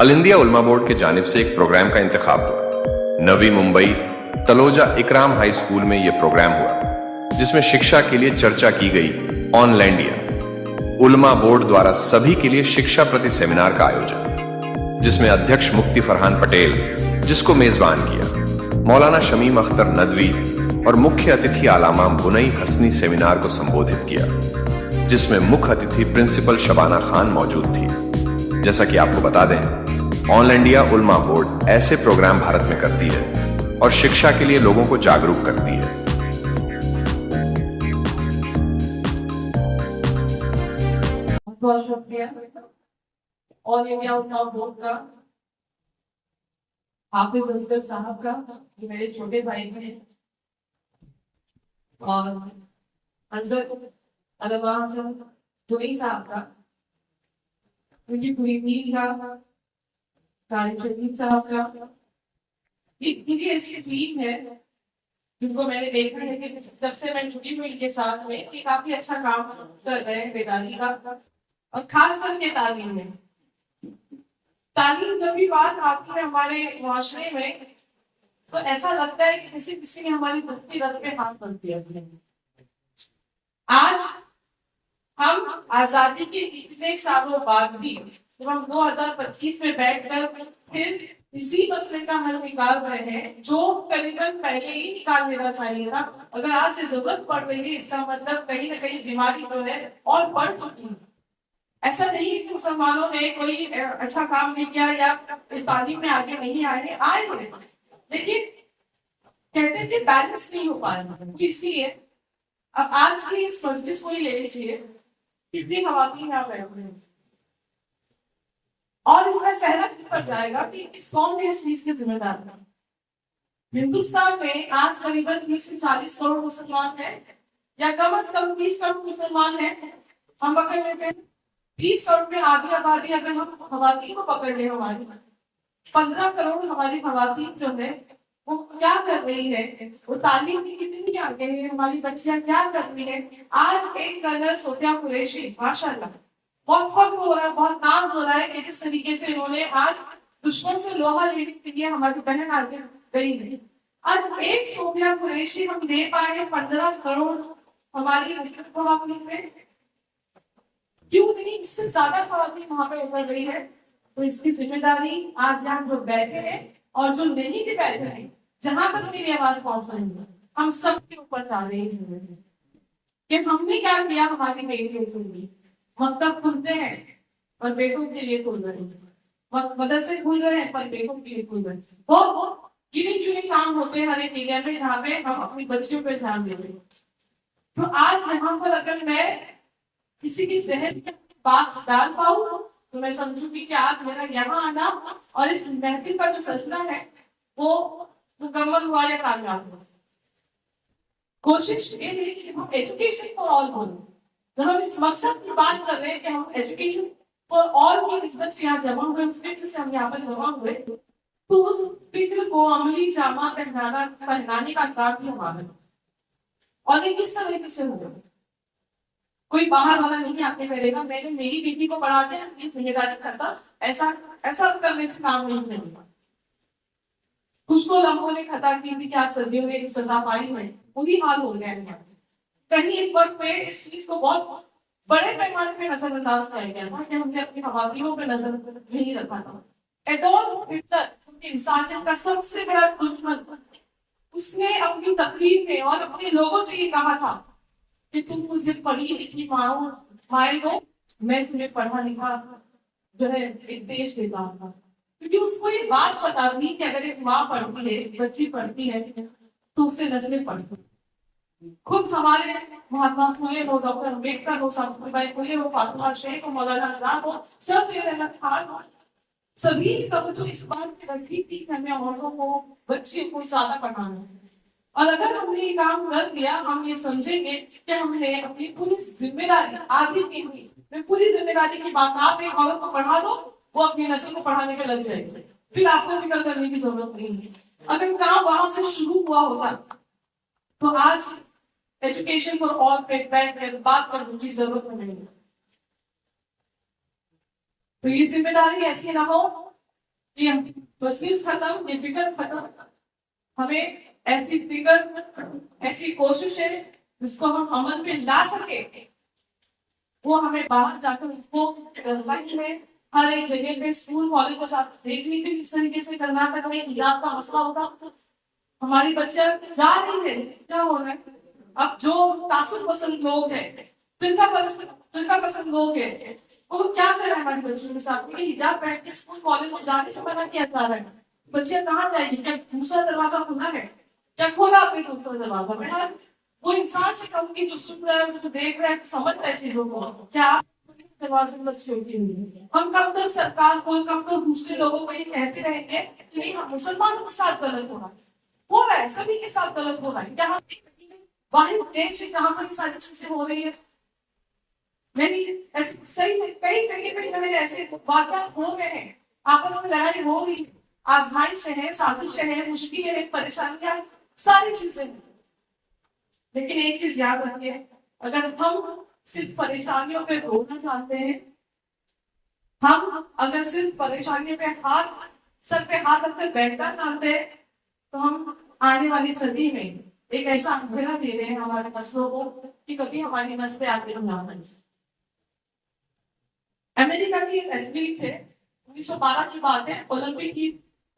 All India उलमा board के जानिब से एक प्रोग्राम का इंतखाब हुआ। नवी मुंबई तलोजा इकराम हाई स्कूल में यह प्रोग्राम हुआ, जिसमें शिक्षा के लिए चर्चा की गई ऑनलाइन इंडिया। उलमा बोर्ड द्वारा सभी के लिए शिक्षा प्रति सेमिनार का आयोजन, जिसमें अध्यक्ष मुफ्ती फरहान पटेल, जिसको मेजबान किया, मौलाना शमीम अख्तर नदवी और मुख्य अतिथि आलामा बुनई हसनी सेमिनार को संबोधित किया, जिसमें मुख्य अतिथि प्रिंसिपल शबाना खान मौजूद थी। जैसा कि आपको बता दें, ऑल इंडिया उलमा बोर्ड ऐसे प्रोग्राम भारत में करती है और शिक्षा के लिए लोगों को जागरूक करती है। बहुत शुक्रिया ऑल इंडिया उलमा बोर्ड का, हाफिज असगर साहब का, जो मेरे छोटे भाई हैं, और हजरत अलमा हसन दुनी साहब का, उनकी पूरी टीम का, शरीफ साहब का। ये पूरी ऐसी टीम है जिनको मैंने देखा है कि जब से मैं जुड़ी हुई इनके साथ में कि काफी अच्छा काम कर रहे हैं बेदारी का, और खास करके तालीम में। तालीम जब भी बात आती है हमारे मुआशरे में, तो ऐसा लगता है कि किसी किसी ने हमारी दुखती रत पे हाथ रख दिया। आज हम आजादी के इतने सालों बाद भी जब हम 2025 में बैठकर फिर इसी मसले का हल निकाल रहे हैं, जो करीबन पहले ही निकाल लेना चाहिए था, अगर आज से जरूरत पड़ रही है, इसका मतलब कहीं ना कहीं बीमारी जो है और बढ़ चुकी है। ऐसा नहीं है कि मुसलमानों ने कोई अच्छा काम नहीं किया या इस तालीम में आगे नहीं आए हैं, लेकिन कहते हैं कि बैलेंस नहीं हो पा रहा। इसलिए अब आज की इस मजलिस को ही ले लीजिए, कितनी खवातीन यहाँ बैठे हैं, और इसका सहमत पड़ जाएगा कि इस कौन इस चीज के जिम्मेदार है। हिंदुस्तान में आज करीबन 30 से 40 करोड़ मुसलमान हैं, या कम से कम 30 करोड़ मुसलमान हैं। हम पकड़ लेते हैं 30 करोड़ में आधी आबादी, अगर हम खवातीन को पकड़ ले, हमारी 15 करोड़ हमारी खवातीन जो है वो क्या कर रही है, वो तालीम की कितनी आगे है, हमारी बच्चियां क्या करती है। आज एक कर्नल सोफिया कुरैशी, माशाल्लाह, बहुत फख्र हो रहा है, बहुत नाज हो रहा है कि जिस तरीके से उन्होंने आज दुश्मन से लोहा लेने के लिए हमारी बहन आगे गई है। आज एक सोफिया कुरैशी हम दे पाए हैं 15 करोड़ हमारी खवातीन में, क्यों नहीं इससे ज्यादा खवातीन वहां पे उतर रही है। तो इसकी जिम्मेदारी आज यहाँ जो बैठे हैं और जो नहीं भी बैठे हैं, जहां तक मेरी आवाज पहुंच रही है, हम सबके ऊपर जा रहे हैं कि हमने क्या किया हमारी बेटियों के लिए। मकतब खुलते हैं पर बेटों के लिए खुल रहे हैं, मदरसे खुल रहे हैं पर बेटों के लिए खुल रहे हैं। तो गिने चुने काम होते हैं हर एक एरिया में जहाँ पे हम अपनी बच्चियों पर ध्यान दे रहे हैं। तो आज यहाँ पर अगर मैं किसी की जहन में बात डाल पाऊं, तो मैं समझूंगी कि आज मेरा यहाँ आना और इस महफिल का जो सजना है वो मुकम्मल हुआ या कामयाब हुआ। कोशिश ये है कि हम एजुकेशन फॉर ऑल बोलें। जब हम इस मकसद की बात कर रहे हैं कि हम एजुकेशन फॉर ऑल की निस्बत से यहाँ जमा हुए, उस फिक्र से हम यहाँ पर जमा हुए, तो उस फिक्र को अमली जामा पहनाने का काम भी हमारा है। और ये किस तरह से हो, कोई बाहर वाला नहीं आके करेगा, मैंने मेरी बेटी को पढ़ाते हैं अपनी जिम्मेदारी करता, ऐसा करने से काम नहीं चलेगा। कुछ तो लोगों ने खता की थी कि आप सर्दियों में सजा पाई है, पूरी हाल हो गया है। कहीं एक वक्त पे इस चीज को बहुत बड़े पैमाने पे नजरअंदाज किया गया था कि हमने अपनी खवातीनों पे नजर नहीं रखा था। इंसानियत का सबसे बड़ा दुश्मन, उसने अपनी तकरीर में और अपने लोगों से ये कहा था कि तुम मुझे पढ़ी लिखी माए दो, मैं तुम्हें पढ़ा लिखा जो है एक देश देता हूँ। क्योंकि उसको ये बात बता दी कि अगर एक माँ पढ़ती है, बच्ची पढ़ती है, तो उससे नस्लें पढ़ती। खुद हमारे महात्मा फुले हो, डॉक्टर अम्बेडकर हो, सावित्रीबाई फुले हो, फातिमा शेख हो, मौलाना आजाद हो, सर सैयद अहमद खान हो, सभी की तवज्जो इस बात पे रखी थी कि हमें औरतों को, बच्चियों को ज्यादा पढ़ाना है। और अगर हमने ये काम कर दिया, हम ये समझेंगे कि हमने अपनी पूरी जिम्मेदारी आधी की हुई, मैं पूरी जिम्मेदारी की बात, आप एक औरत को पढ़ा दो, वो अपनी नस्ल को पढ़ाने पे लग जाएगी, फिर आपको फिक्र करने की जरूरत नहीं है। अगर काम वहां से शुरू हुआ होता, तो आज एजुकेशन फॉर ऑल पे बात करने की जरूरत नहीं है। तो ये जिम्मेदारी ऐसी ना हो कि हम बजनीस खत्म, ये फिक्र खत्म, हमें ऐसी फिक्र, ऐसी कोशिश है जिसको हम अमल में ला सके, वो हमें बाहर जाकर उसको लाइफ में हर एक जगह पे स्कूल कॉलेज बस आप देख लीजिए किस तरीके से कर्नाटक में हिजाब का मसला होता। हमारी बच्चियां जा रही है, क्या हो रहा है? अब जो तासुब पसंद लोग हैं, फिरका पसंद लोग हैं, वो क्या कर रहे हैं हमारी बच्चियों के साथ में? हिजाब पहन के स्कूल कॉलेज में जाने से मना किया जा रहा है। बच्चियां कहाँ जाएगी? क्या दूसरा दरवाजा खुला है? क्या खोला आपने दूसरा दरवाजा? में हर वो इंसान से कम की जो सुन रहा है, जो देख रहा है, समझ रहा है चीजों को, क्या आप दरवाजे में बच्चे होती हैं? हम कब तक सरकार को, कब तक दूसरे लोगों को ये कहते रहेंगे कि नहीं, हम मुसलमानों के साथ गलत हो रहा है, सभी के साथ गलत हो रहा है? क्या वाहिद देश है कहाँ पर ये सारी चीजें हो रही है? नहीं, ऐसे सही कई जगह पे जो है ऐसे वाकयात हो गए हैं, आपस में लड़ाई हो गई, आजमाइश है, साजिश है, मुश्किल है, परेशानियां, सारी चीजें। लेकिन एक चीज याद रखिए, अगर हम सिर्फ परेशानियों पे रोना चाहते हैं, हम अगर सिर्फ परेशानियों पे सर पे हाथ रखकर बैठना चाहते हैं, तो हम आने वाली सदी में एक ऐसा अंधेरा दे रहे हैं हमारे नस्लों को कि कभी हमारी नस्लें आगे हम ना बन जाए। अमेरिका की एक एथलीट थे, 1912 की बात है, ओलंपिक की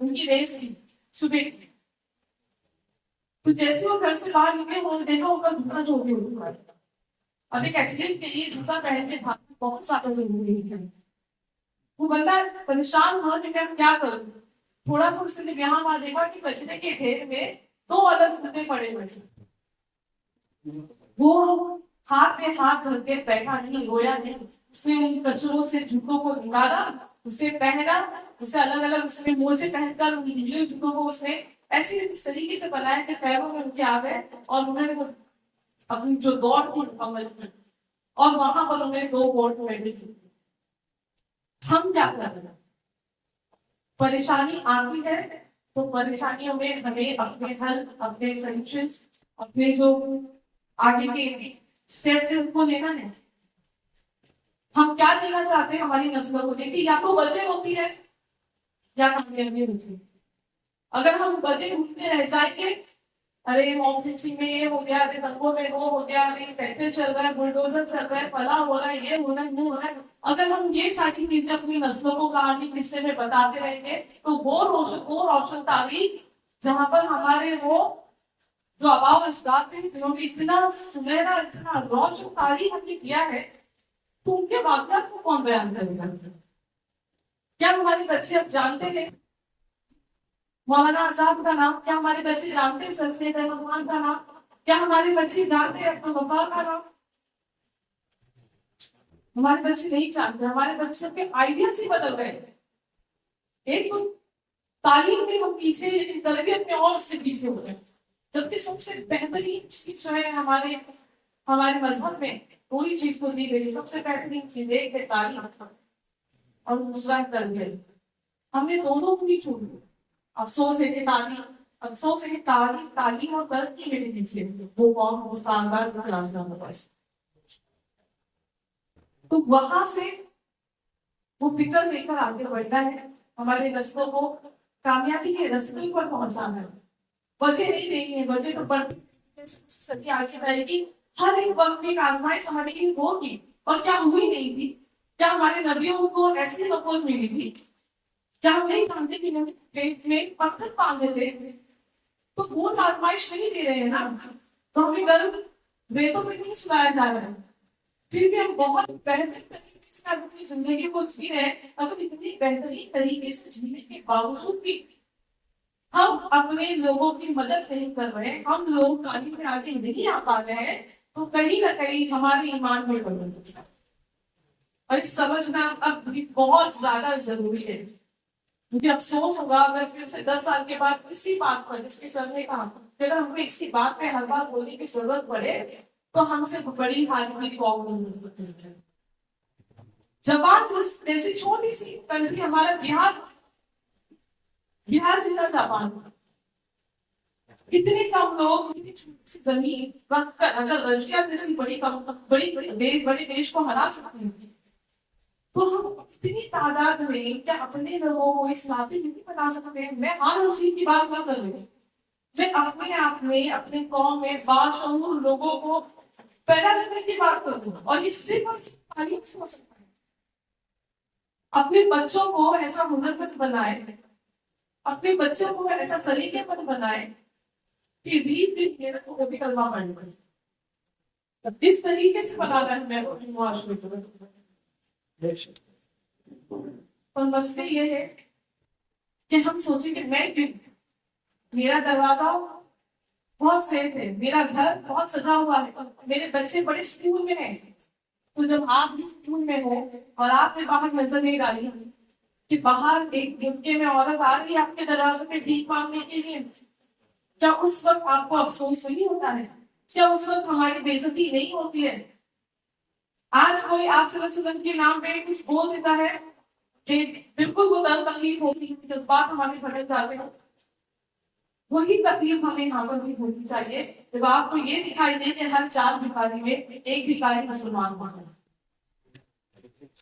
उनकी रेस थी सुबह। तो जैसे वो घर से बाहर निकले, वो देखा उनका जूता जो भी होता है। अब एक एथलीट के लिए जूता पहन के भागना बहुत ज्यादा जरूरी है। वो बंदा परेशान हुआ कि मैं क्या करूं। थोड़ा सा उसने यहाँ वहां देखा कि कचरे के ढेर में 2 अलग जूते पड़े हुए थे। वो हाथ में हाथ भर के बैठा नहीं, रोया नहीं, उसने उन कचरों से जूतों को निकाला, उसे पहना, उसे अलग अलग उसने मोजे पहनकर उन नीले जूतों को उसने ऐसे इस तरीके से बनाया कि पैरों में उनके आ गए और उन्होंने अपनी जो दौड़ थी मुकम्मल की, और वहां पर उन्होंने 2 गोल्ड मेडल की। हम क्या कर रहे हैं? परेशानी आती है तो परेशानियों में हमें अपने हल, अपने सॉल्यूशंस, अपने जो आगे के स्टेप्स है उनको लेना है। हम क्या देना चाहते हैं हमारी नस्लों को? देखिए, या तो वजह होती है या कामयाबी होती है। अगर हम वजह ढूंढते रह जाएंगे, अरे मॉन्टेची में ये हो गया, अरे दंगों में वो हो गया, अरे ट्रैक्टर चल रहा है, बुलडोजर चल रहा है, फला हो रहा है, ये हो रहा है, वो हो रहा है, अगर हम ये सारी चीजें अपनी नस्लों को कहानी किस्से में बताते रहेंगे, तो वो रोशन तारीख जहां पर हमारे वो जो आबाव अजदाद थे, जिन्होंने इतना सुनहरा, इतना रोशन तारीख हमने किया है, तो उनके वाकयात को कौन बयान करेगा? क्या हमारे बच्चे अब जानते हैं मौलाना आजाद का नाम? क्या हमारे बच्चे जानते हैं सर सैयद अहमद खान का नाम? क्या हमारे बच्चे जानते हैं अब्दुल गफ्फार का नाम? हमारे बच्चे नहीं जानते। हमारे बच्चों के आइडियाज ही बदल गए। एक तो तालीम में हम पीछे, लेकिन तरबियत में और उससे पीछे हो गए। जबकि सबसे बेहतरीन चीज जो है हमारे मजहब में पूरी चीज को दी गई, सबसे बेहतरीन चीज एक है तालीम और दूसरा है तरबियत। हमने दोनों को ही छोड़ दिया। अफसोस है कि तालीम और दर्द की मेरे पीछे वो बहुत शानदार रास्ता होता। तो वहां से वो फिक्र लेकर आगे बढ़ना है, हमारे नस्लों को कामयाबी के रास्ते पर पहुंचाना है। वजह नहीं देनी है, वजह तो बढ़ती सदी आगे जाएगी। हर एक वक्त में एक आजमाइश हमारे लिए होगी, और क्या हुई नहीं थी? क्या हमारे नबियों को ऐसी नकल मिली थी? क्या हम नहीं जानते कि पेट में पत्थर बांधे थे? तो वो आजमाइश नहीं दे रहे हैं ना, तो हमें गर्व वेदों में नहीं सुनाया जा रहा है। फिर भी हम बहुत बेहतर तरीके से अपनी जिंदगी को जी रहे हैं। अगर इतनी बेहतरीन तरीके से जीने के बावजूद भी हम अपने लोगों की मदद नहीं कर रहे, हम लोग तालीम में आगे नहीं आ पा रहे हैं, तो कहीं ना कहीं हमारे ईमान में कमी है। और समझना अब भी बहुत ज्यादा जरूरी है। मुझे अफसोस होगा अगर फिर से 10 साल के बाद इसी बात पर, जिसके सर ने कहा, अगर हमको इसी बात पे हर बार बोलने की जरूरत पड़े, तो हमसे बड़ी हानि की कौम नहीं हो सकती। जापान जैसी छोटी सी कंट्री, हमारा बिहार जिला जापान, इतने कम लोग, इतनी छोटी सी जमीन रखकर अगर रशिया जैसी बड़े देश को हरा सकते हैं, तो हम इतनी तादाद में क्या अपने लोगों को इस नाते नहीं बना सकते? मैं हर चीज की बात ना कर रही हूँ, मैं अपने आप में अपने कौम में बाशऊर लोगों को पैदा करने की बात कर रही हूँ, और इससे बस तालीम से हो सकता है। अपने बच्चों को ऐसा हुनरमंद बनाए, अपने बच्चों को ऐसा सलीकेमंद बनाए कि 20 मेहनत को कभी कलमा पढ़ने पड़े। इस तरीके से बनाना है मैं अपने मुआशरे को। और मसले ये है कि हम सोचें कि मैं क्यों, मेरा दरवाजा बहुत सेफ है, मेरा घर बहुत सजा हुआ है, मेरे बच्चे बड़े स्कूल में हैं। तो जब आप भी स्कूल में हो और आपने बाहर नजर नहीं डाली कि बाहर एक गुटके में औरत आ रही है आपके दरवाजे पे भीख मांगने के लिए, क्या उस वक्त आपको अफसोस नहीं होता है? क्या उस वक्त हमारी बेइज्जती नहीं होती है? आज कोई आप वसल्लम के नाम पे कुछ बोल देता है कि बिल्कुल वो दर्द तकलीफ होती है, जज्बात हमारे भटक जाते हैं। वही तकलीफ हमें यहाँ पर भी होनी चाहिए जब आपको ये दिखाई दे कि हर 4 भिखारी में एक भिखारी मुसलमान हुआ है।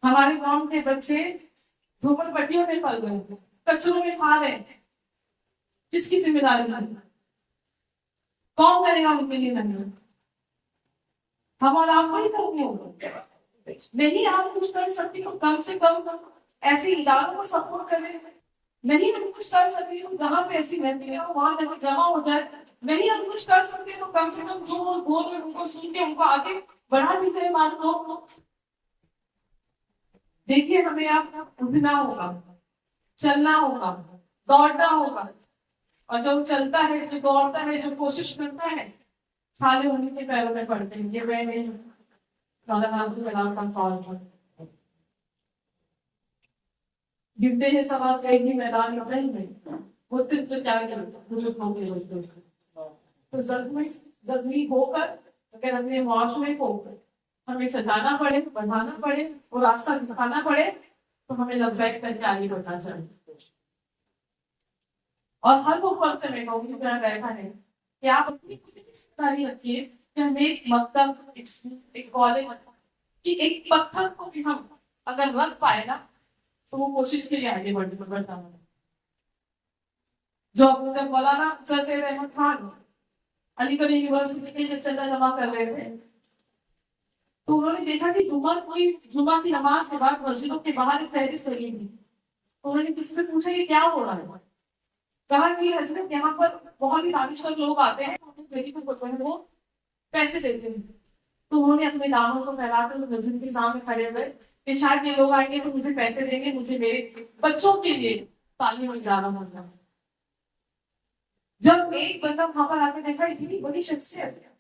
हमारे गांव के बच्चे झोपड़पट्टियों में पल गए, कचरों में खा रहे, किसकी जिम्मेदारी है? कौन करेगा उनके लिए? नहीं, हम और आपको ही करनी होगा। नहीं आप कुछ कर सकती तो कम से कम ऐसे इदारों को सपोर्ट करें। नहीं हम कुछ कर सकते तो जहाँ पे ऐसी महफिलें हो वहां जाकर जमा हो जाए। नहीं हम कुछ कर सकते तो कम से कम जो वो बोल रहे उनको सुन के उनको आगे बढ़ा दीजिए बात को। देखिए हमें आप उठना होगा, चलना होगा, दौड़ना होगा, और जो चलता है, जो दौड़ता है, जो कोशिश करता है, छाले उन्हीं के पैरों में पड़ते हैं। ये वह नहीं गिरते हैं सवाल कहीं मैदान में नहीं वो तिर्फ क्या तो जख्मी होकर अगर अपने मुआशरे को हमें सजाना पड़े, बढ़ाना पड़े और रास्ता दिखाना पड़े तो हमें लब्बैक करके आगे बढ़ना चाहिए। और हर वो फर्ज से मैं कहूँगी जो बैठा है कि आप अपनी किसी की जिम्मेदारी रखिए कि हमें एक मकतब, एक कॉलेज की एक पत्थर को भी हम अगर रख पाए ना तो वो कोशिश के लिए आगे बढ़ता है। जो जब मौलाना सर सैयद अहमद खान अलीगढ़ यूनिवर्सिटी के जब चंदा जमा कर रहे थे तो उन्होंने देखा कि जुमा की नमाज के बाद मस्जिदों के बाहर एक फहरिस्त लगी थी। तो उन्होंने किसी से पूछा कि क्या हो रहा है? कहा कि हजरत यहाँ पर बहुत ही दानिशवर लोग आते हैं, वो पैसे देते हैं। तो उन्होंने अपने दामों को फैलाकर मस्जिद के सामने खड़े हुए कि शायद ये लोग आएंगे तो मुझे पैसे देंगे, मुझे मेरे बच्चों के लिए तालीम में ज्यादा होगा। जब एक बंदा वहां पर आके देखा इतनी बड़ी शख्सियत है,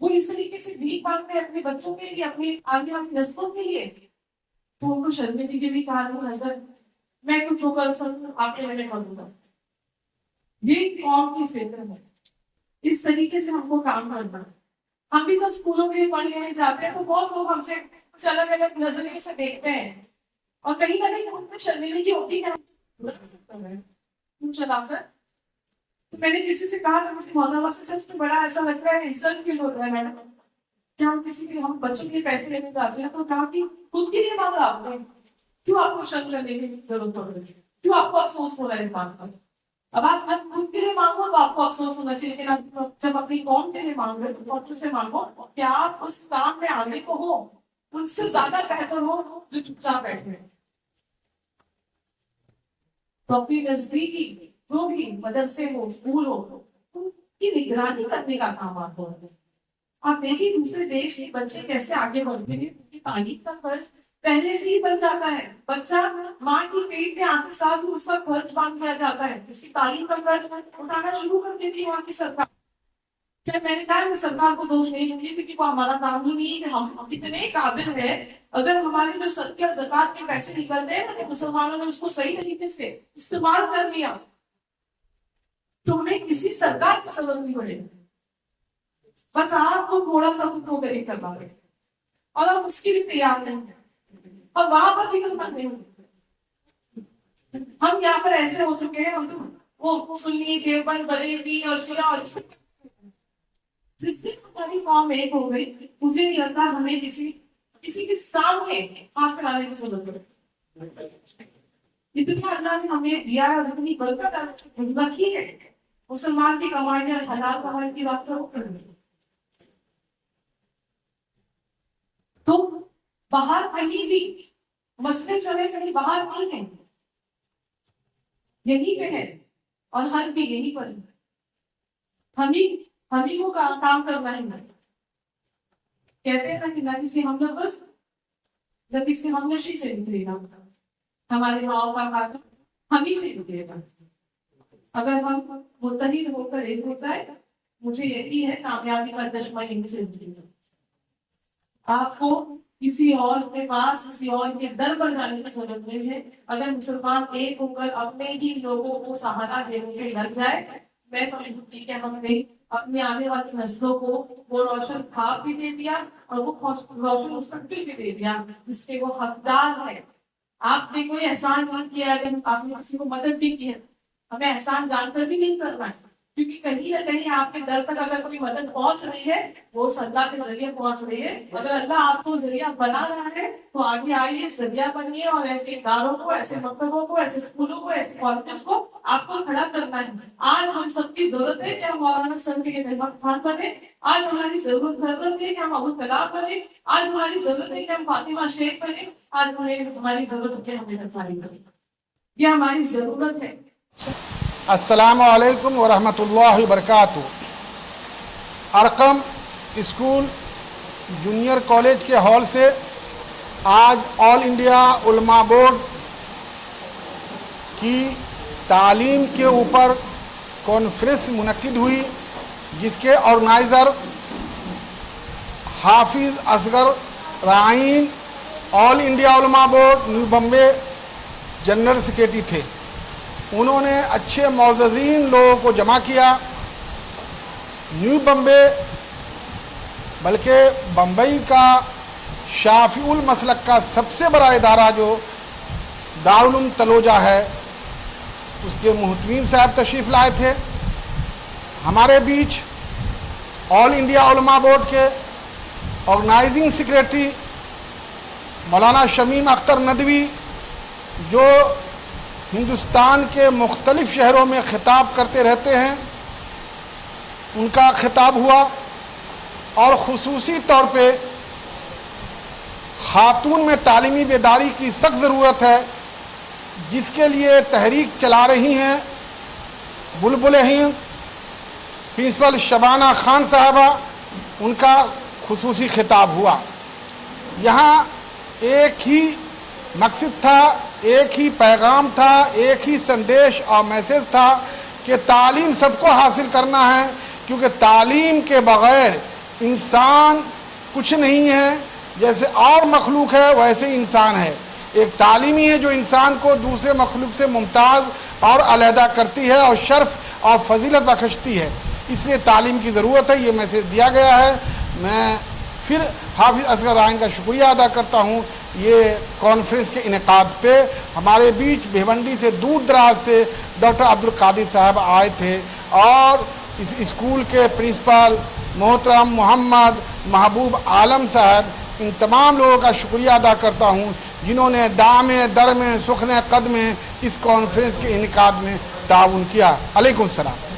वो इस तरीके से भीख मांगते हैं अपने बच्चों के लिए, अपने आगे वाली नस्लों के लिए, तो उनको शर्मिंदगी के भी कहा हजरत मैं कुछ होकर आपके लिए करूंगा। ये कौम की फिक्र है, इस तरीके से हमको काम करना है। हम भी तो स्कूलों में पढ़ लेने जाते हैं तो बहुत लोग हमसे अलग अलग नजरिए से देखते हैं और कहीं ना कहीं उनमें शर्मिंदगी होती है चलाकर। तो मैंने किसी से कहा था मुझे मौलाना से सच में बड़ा ऐसा लग रहा है, इंसल्ट फील हो रहा है मैडम कि हम किसी के हम बच्चों के पैसे लेने जाते हैं तो कहा कि खुद के लिए मांगा आपने, क्यों आपको शर्म करने की जरूरत पड़ रही है, क्यों आपको अफसोस हो रहा है इस बात पर? अब आप जब खुद के लिए मांगो तो आपको अफसोस होना चाहिए, लेकिन आप जब अपनी कौम के लिए मांग रहे हो तो अच्छे से मांगो कि आप उस काम में आगे को हो, उनसे ज्यादा बेहतर हो जो चुपचाप बैठे। तो अपनी नजदीकी जो भी मदरसे हो, स्कूल हो, उनकी निगरानी करने का काम आपको है। आप देखिए दूसरे देश के बच्चे कैसे आगे बढ़ते हैं, उनकी तालीम का खर्च पहले से ही बन जाता है। बच्चा माँ की पेट में आते साथ ही उसका खर्च बांध दिया जाता है, उसकी तालीम का खर्च उठाना शुरू कर देती है वहाँ की सरकार। क्या मैंने कहा मैं सरकार को दोष नहीं दूंगी क्योंकि वो हमारा काम ही नहीं है कि हम कितने काबिल है। अगर हमारे जो सदका ज़कात के पैसे निकलते हैं ना मुसलमानों ने उसको सही तरीके से इस्तेमाल कर लिया तो हमें किसी सरकार की जरूरत नहीं पड़ेगी, बस आपको थोड़ा सा उनको करें करवा रहे और हम उसके लिए तैयार नहीं है और वहां पर भी नहीं होते। हम यहाँ पर ऐसे हो चुके हैं, हम तो वो सुन्नी देवबंद बरेली और शिया और जिस दिन हमारी कौम एक हो गई मुझे नहीं लगता हमें किसी किसी के सामने हाथ फैलाने की जरूरत है। इतना अल्लाह ने हमें दिया है और इतनी बरकत रखी है, मुसलमान की कमाई और हलाल कमाई की बात करो। तो बाहर कहीं भी मसले जो है कहीं बाहर नहीं है, यही पे है और हल भी यही पर है। हम ही को काम करना है। कहते हैं ना कि ना किसी हमनफस न किसी हमनशी से निकलेगा, हमारे माओ का खाता हम ही से निकलेगा। अगर हम मुत्तहिद होकर एक होता है, मुझे यकीन है कामयाबी का चश्मा यहीं से निकलेगा। आपको किसी और के पास, किसी और के दर पर जाने की जरूरत नहीं है। अगर मुसलमान एक होकर अपने ही लोगों को सहारा देने के लग जाए, मैं समझती कि हमने अपने आने वाली नस्लों को वो रोशन ख्वाब भी दे दिया और वो रोशन मुस्तकबिल भी दे दिया जिसके वो हकदार है। आपने कोई एहसान नहीं किया, अगर आपने किसी को मदद भी की है, हमें एहसान जानकर भी नहीं करना है, क्योंकि कहीं ना कहीं आपके दर तक अगर कोई मदद पहुंच रही है वो सल्ला के जरिए पहुंच रही है। अगर अल्लाह आपको जरिया बना रहा है तो आगे आइए, जरिया बनिए और ऐसे इदारों को, ऐसे मकतबों को, ऐसे स्कूलों को, ऐसे कॉलेज को आपको खड़ा करना है। आज हम सबकी जरूरत है कि हम मौलाना सैयद अहमद खान बने। आज हमारी जरूरत है कि हम अबुल कलाम बने। आज हमारी जरूरत है कि हम फातिमा शेख बने। आज हमारी जरूरत है कि हम इंसानी बने। ये हमारी जरूरत है। अस्सलामु अलैकुम व रहमतुल्लाहि व बरकातुहू। अरकम स्कूल जूनियर कॉलेज के हॉल से आज ऑल इंडिया उलमा बोर्ड की तालीम के ऊपर कॉन्फ्रेंस मुनक्किद हुई, जिसके ऑर्गेनाइज़र हाफिज़ असगर राइन, ऑल इंडिया उलमा board new Bombay general secretary थे। उन्होंने अच्छे मौज़ज़ीन लोगों को जमा किया। न्यू बम्बे बल्कि बम्बई का शाफ़िउल मसलक का सबसे बड़ा इदारा जो दारुल उलूम तलोजा है, उसके मुहतमीम साहब तशरीफ़ लाए थे। हमारे बीच ऑल इंडिया उलमा बोर्ड के ऑर्गेनाइजिंग सेक्रेटरी मौलाना शमीम अख्तर नदवी, जो हिंदुस्तान के मुख्तलिफ़ शहरों में ख़िताब करते रहते हैं, उनका ख़िताब हुआ। और ख़ुसूसी तौर पे ख़ातून में तालीमी बेदारी की सख्त ज़रूरत है, जिसके लिए तहरीक चला रही हैं बुलबुल हिंद प्रिंसिपल शबाना खान साहबा, उनका ख़ुसूसी ख़िताब हुआ। यहाँ एक ही मकसद था, एक ही पैगाम था, एक ही संदेश और मैसेज था कि तालीम सबको हासिल करना है, क्योंकि तालीम के बग़ैर इंसान कुछ नहीं है। जैसे और मखलूक है वैसे इंसान है। एक तालीम ही है जो इंसान को दूसरे मखलूक से मुमताज़ और अलहदा करती है और शर्फ और फजीलत बख्शती है। इसलिए तालीम की ज़रूरत है, ये मैसेज दिया गया है। मैं फिर हाफिज़ असगर राइन का शुक्रिया अदा करता हूँ। ये कॉन्फ्रेंस के इनेकाद पे हमारे बीच भिवंडी से दूर दराज से डॉक्टर अब्दुल कादिर साहब आए थे और इस स्कूल के प्रिंसिपल मोहतरम मोहम्मद महबूब आलम साहब, इन तमाम लोगों का शुक्रिया अदा करता हूँ जिन्होंने दामे दर में सुखने कद में इस कॉन्फ्रेंस के इनेकाद में ताउन किया। अलैकुम सलाम।